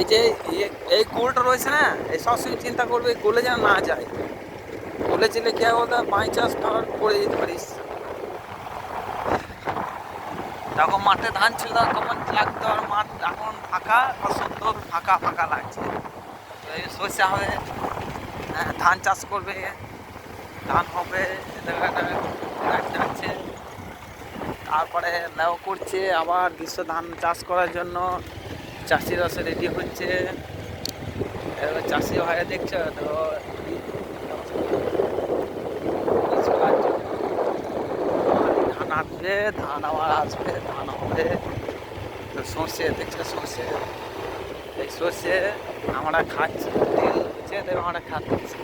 যে এই গোলটা রয়েছে না, এই সবসময় চিন্তা করবে গোলে যেন না যায়। গোলে চলে কি হবে, বাই চান্স ধর পড়ে যেতে পারিস। যখন মাঠে ধান ছিল তখন লাগতো, আর মাঠ এখন ফাঁকা, সুন্দর ফাঁকা ফাঁকা লাগছে। এই সর্ষে হবে, ধান চাষ করবে, ধান হবে, যাচ্ছে। তারপরে লেও করছে, আবার গ্রীষ্ম ধান চাষ করার জন্য চাষিরা সে রেডি হচ্ছে। এবার চাষি ভাইয়া দেখছো তো, ধান আসবে, ধান আবার আসবে, ধান হবে। তো সর্ষে দেখছো, সর্ষে, এই সর্ষে আমরা খাচ্ছি, তেল হচ্ছে, আমরা খাচ্ছি।